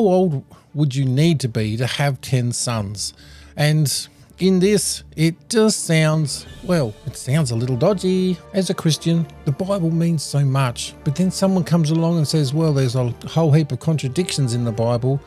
how old would you need to be to have 10 sons? And in this, it just sounds, well, it sounds a little dodgy. As a Christian, the Bible means so much, but then someone comes along and says, well, there's a whole heap of contradictions in the Bible.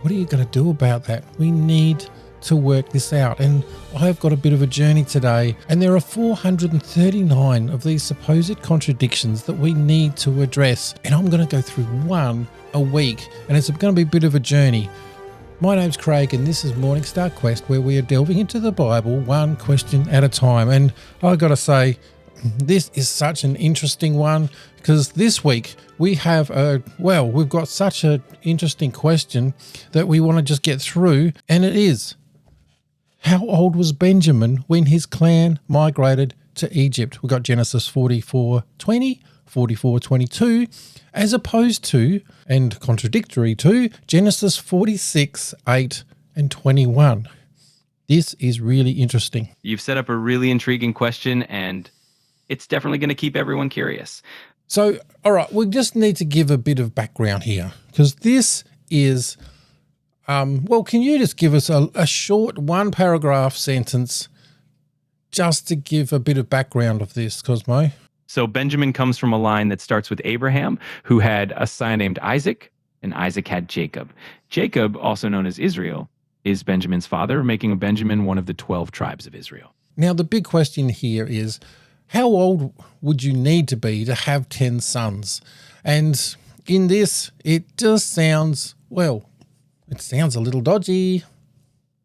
What are you going to do about that? We need to work this out. And I've got a bit of a journey today, and there are 439 of these supposed contradictions that we need to address. And I'm going to go through one a week, and it's going to be a bit of a journey. My name's Craig, and this is Morning Star Quest, where we are delving into the Bible one question at a time. And I've got to say, this is such an interesting one, because this week we have we've got such an interesting question that we want to just get through, and it is, how old was Benjamin when his clan migrated to Egypt? We've got Genesis 44:20, 44:22, as opposed to, and contradictory to, Genesis 46:8 and 21. This is really interesting. You've set up a really intriguing question, and it's definitely going to keep everyone curious. So, all right, we just need to give a bit of background here, because this is, can you just give us a short one-paragraph sentence just to give a bit of background of this, Cosmo? So Benjamin comes from a line that starts with Abraham, who had a son named Isaac, and Isaac had Jacob. Jacob, also known as Israel, is Benjamin's father, making Benjamin one of the 12 tribes of Israel. Now, the big question here is, how old would you need to be to have 10 sons? And in this, it just sounds, it sounds a little dodgy.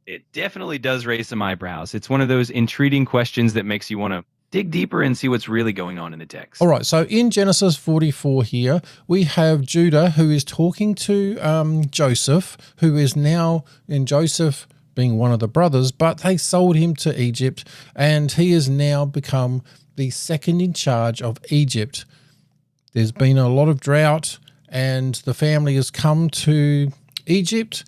It definitely does raise some eyebrows. It's one of those intriguing questions that makes you want to dig deeper and see what's really going on in the text. All right, so in Genesis 44 here, we have Judah who is talking to Joseph, who is now, in Joseph being one of the brothers, but they sold him to Egypt, and he has now become the second in charge of Egypt. There's been a lot of drought, and the family has come to Egypt,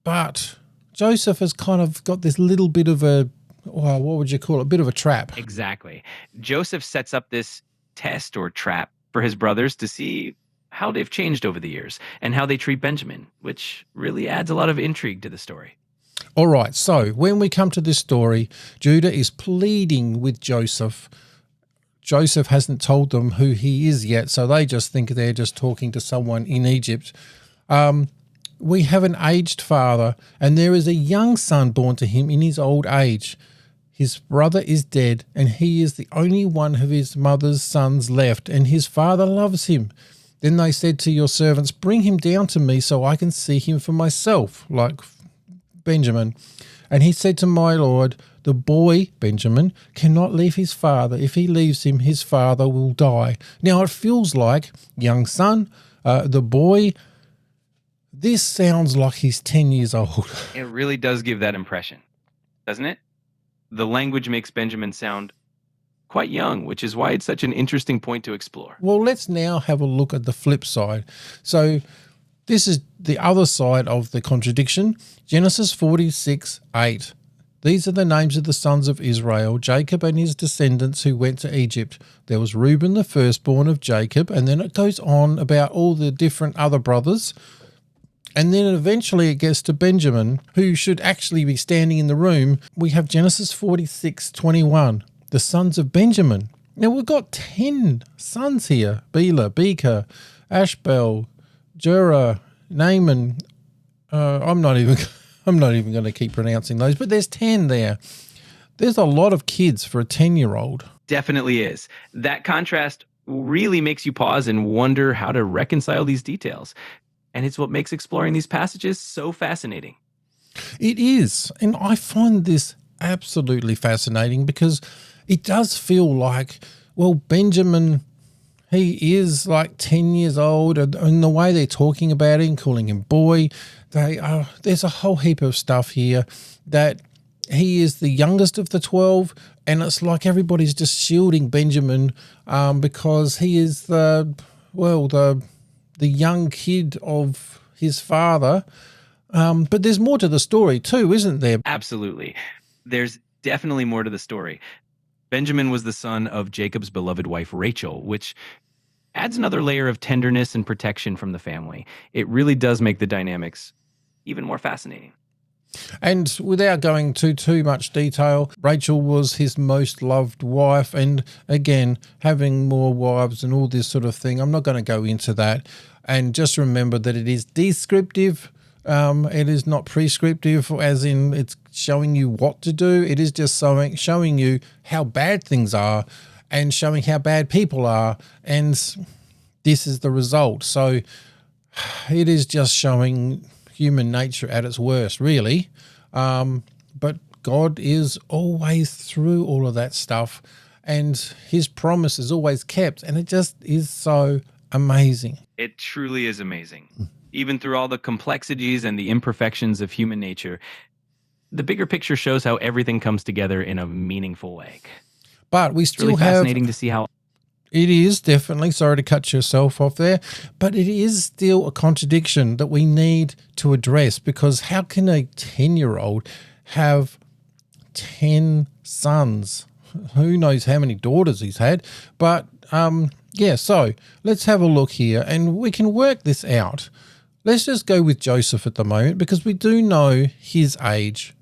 but Joseph has kind of got this little bit of a, what would you call it, a bit of a trap. Exactly. Joseph sets up this test or trap for his brothers to see how they've changed over the years and how they treat Benjamin, which really adds a lot of intrigue to the story. All right, so when we come to this story, Judah is pleading with Joseph. Joseph hasn't told them who he is yet, so they just think they're just talking to someone in Egypt. We have an aged father, and there is a young son born to him in his old age. His brother is dead, and he is the only one of his mother's sons left, and his father loves him. Then they said to your servants, bring him down to me so I can see him for myself, like Benjamin. And he said to my lord, the boy, Benjamin, cannot leave his father. If he leaves him, his father will die. Now it feels like, young son, the boy, this sounds like he's 10 years old. It really does give that impression, doesn't it? The language makes Benjamin sound quite young, which is why it's such an interesting point to explore. Well, let's now have a look at the flip side. So this is the other side of the contradiction. Genesis 46:8. These are the names of the sons of Israel, Jacob and his descendants who went to Egypt. There was Reuben, the firstborn of Jacob, and then it goes on about all the different other brothers. And then eventually it gets to Benjamin, who should actually be standing in the room. We have Genesis 46:21, the sons of Benjamin. Now we've got 10 sons here: Bela, Becher, Ashbel, Jurah, Naaman. I'm not even going to keep pronouncing those, but there's 10 there. There's a lot of kids for a 10-year-old. Definitely is. That contrast really makes you pause and wonder how to reconcile these details. And it's what makes exploring these passages so fascinating. It is. And I find this absolutely fascinating because it does feel like, Benjamin, he is like 10 years old, and the way they're talking about him, calling him boy, there's a whole heap of stuff here that he is the youngest of the 12, and it's like everybody's just shielding Benjamin because he is the young kid of his father. But there's more to the story too, isn't there? Absolutely. There's definitely more to the story. Benjamin was the son of Jacob's beloved wife, Rachel, which adds another layer of tenderness and protection from the family. It really does make the dynamics even more fascinating. And without going to too much detail, Rachel was his most loved wife. And again, having more wives and all this sort of thing, I'm not going to go into that. And just remember that it is descriptive. It is not prescriptive, as in it's showing you what to do. It is just showing you how bad things are and showing how bad people are. And this is the result. So it is just showing human nature at its worst, really. But God is always through all of that stuff, and his promise is always kept, and it just is so amazing. It truly is amazing. Even through all the complexities and the imperfections of human nature, the bigger picture shows how everything comes together in a meaningful way. But we It's still really have... fascinating to see how... It is definitely, sorry to cut yourself off there, but it is still a contradiction that we need to address, because how can a 10-year-old have 10 sons? Who knows how many daughters he's had? But yeah, so let's have a look here and we can work this out. Let's just go with Joseph at the moment, because we do know his age,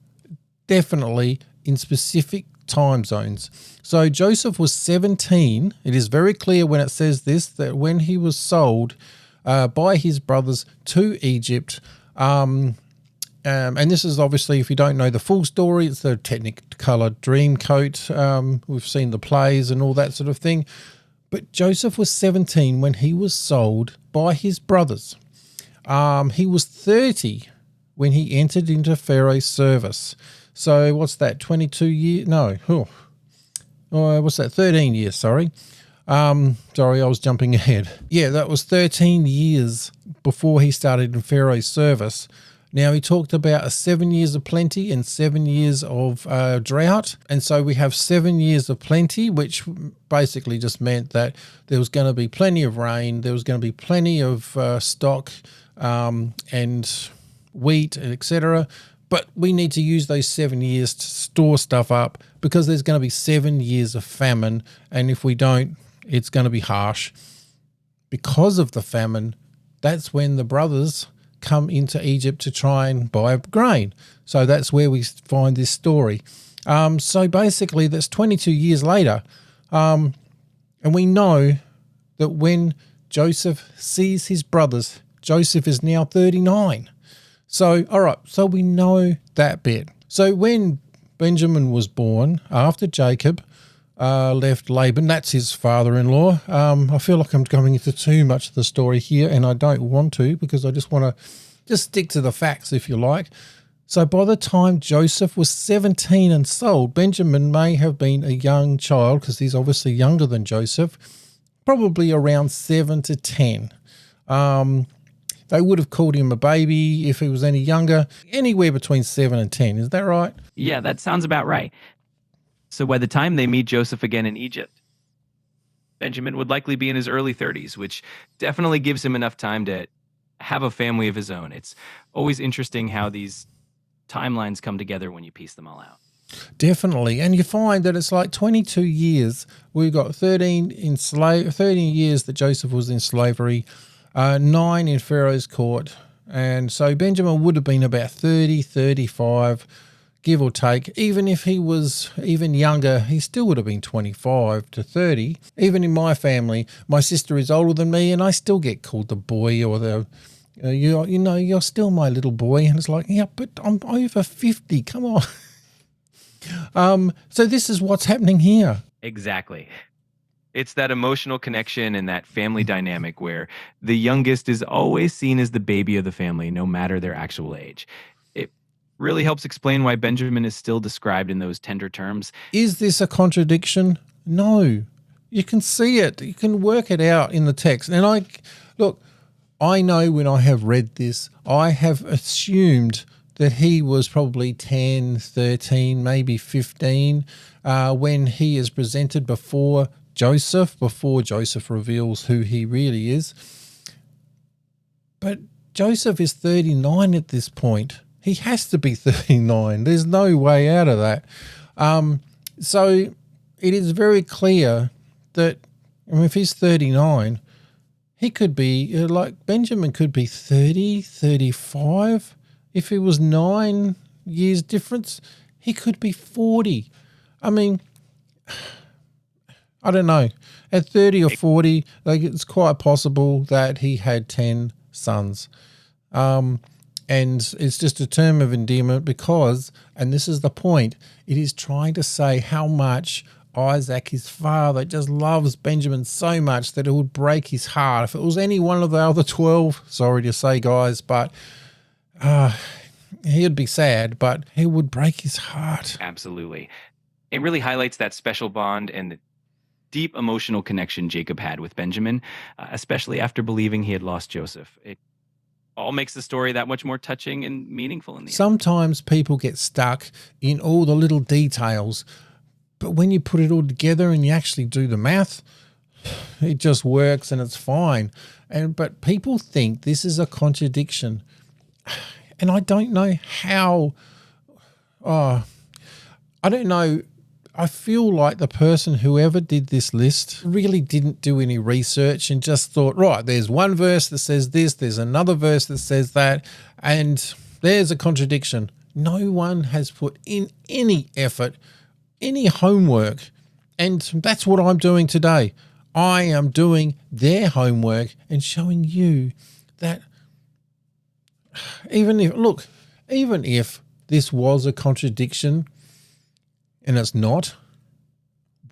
definitely in specific time zones. So Joseph was 17. It is very clear when it says this, that when he was sold by his brothers to Egypt, and this is obviously, if you don't know the full story, it's the Technicolor Dreamcoat. We've seen the plays and all that sort of thing. But Joseph was 17 when he was sold by his brothers. He was 30 when he entered into Pharaoh's service. So what's that, 22 years? No. What's that, 13 years, sorry. Sorry, I was jumping ahead. Yeah, that was 13 years before he started in Pharaoh's service. Now, he talked about 7 years of plenty and 7 years of drought. And so we have 7 years of plenty, which basically just meant that there was going to be plenty of rain, there was going to be plenty of stock and wheat, etc. But we need to use those 7 years to store stuff up, because there's going to be 7 years of famine. And if we don't, it's going to be harsh. Because of the famine, that's when the brothers come into Egypt to try and buy grain. So that's where we find this story. So basically that's 22 years later. And we know that when Joseph sees his brothers, Joseph is now 39. So, all right, so we know that bit. So when Benjamin was born, after Jacob left Laban, that's his father-in-law. I feel like I'm going into too much of the story here, and I don't want to, because I just want to just stick to the facts, if you like. So by the time Joseph was 17 and sold, Benjamin may have been a young child, because he's obviously younger than Joseph, probably around 7 to 10. They would have called him a baby if he was any younger, anywhere between 7 and 10. Is that right? Yeah, that sounds about right. So by the time they meet Joseph again in Egypt, Benjamin would likely be in his early 30s, which definitely gives him enough time to have a family of his own. It's always interesting how these timelines come together when you piece them all out. Definitely. And you find that it's like 22 years. We've got 13 years that Joseph was in slavery, 9 in Pharaoh's court. And so Benjamin would have been about 30, 35, give or take. Even if he was even younger, he still would have been 25 to 30. Even in my family, my sister is older than me, and I still get called the boy, or the, you're still my little boy. And it's like, yeah, but I'm over 50. Come on. So this is what's happening here. Exactly. It's that emotional connection and that family dynamic where the youngest is always seen as the baby of the family, no matter their actual age. It really helps explain why Benjamin is still described in those tender terms. Is this a contradiction? No. You can see it. You can work it out in the text. And I know when I have read this, I have assumed that he was probably 10, 13, maybe 15 when he is presented before Joseph reveals who he really is. But Joseph is 39 at this point. He has to be 39. There's no way out of that. So it is very clear that if he's 39, He could be, like Benjamin could be 30, 35. If it was 9 years difference, he could be 40. I mean, I don't know. At 30 or 40, like it's quite possible that he had 10 sons. And it's just a term of endearment because, and this is the point, it is trying to say how much Isaac, his father, just loves Benjamin so much that it would break his heart. If it was any one of the other 12, sorry to say, guys, but he'd be sad, but it would break his heart. Absolutely. It really highlights that special bond and the deep emotional connection Jacob had with Benjamin, especially after believing he had lost Joseph. It all makes the story that much more touching and meaningful in the end. Sometimes people get stuck in all the little details, but when you put it all together and you actually do the math, it just works and it's fine. But people think this is a contradiction. And I don't know how, I don't know. I feel like the person, whoever did this list, really didn't do any research and just thought, right, there's one verse that says this, there's another verse that says that, and there's a contradiction. No one has put in any effort, any homework, and that's what I'm doing today. I am doing their homework and showing you that even if this was a contradiction, and it's not,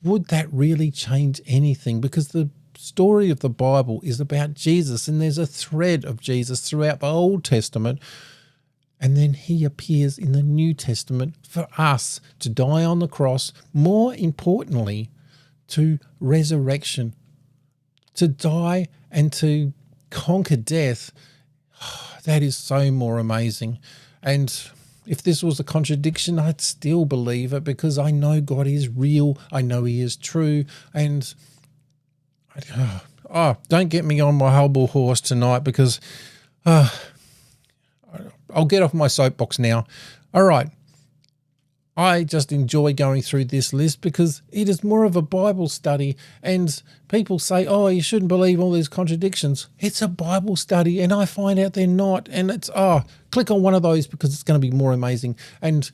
would that really change anything? Because the story of the Bible is about Jesus, and there's a thread of Jesus throughout the Old Testament, and then he appears in the New Testament for us to die on the cross, more importantly, to resurrection, to die and to conquer death. That is so more amazing. And if this was a contradiction, I'd still believe it because I know God is real. I know he is true. And don't get me on my humble horse tonight because I'll get off my soapbox now. All right. I just enjoy going through this list because it is more of a Bible study, and people say, oh, you shouldn't believe all these contradictions. It's a Bible study, and I find out they're not, and it's, click on one of those because it's going to be more amazing. And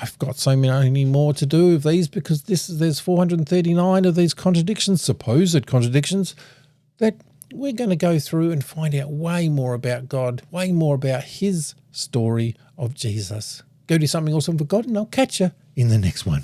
I've got so many more to do of these because there's 439 of these contradictions, supposed contradictions, that we're going to go through and find out way more about God, way more about his story of Jesus. Go do something awesome for God, and I'll catch you in the next one.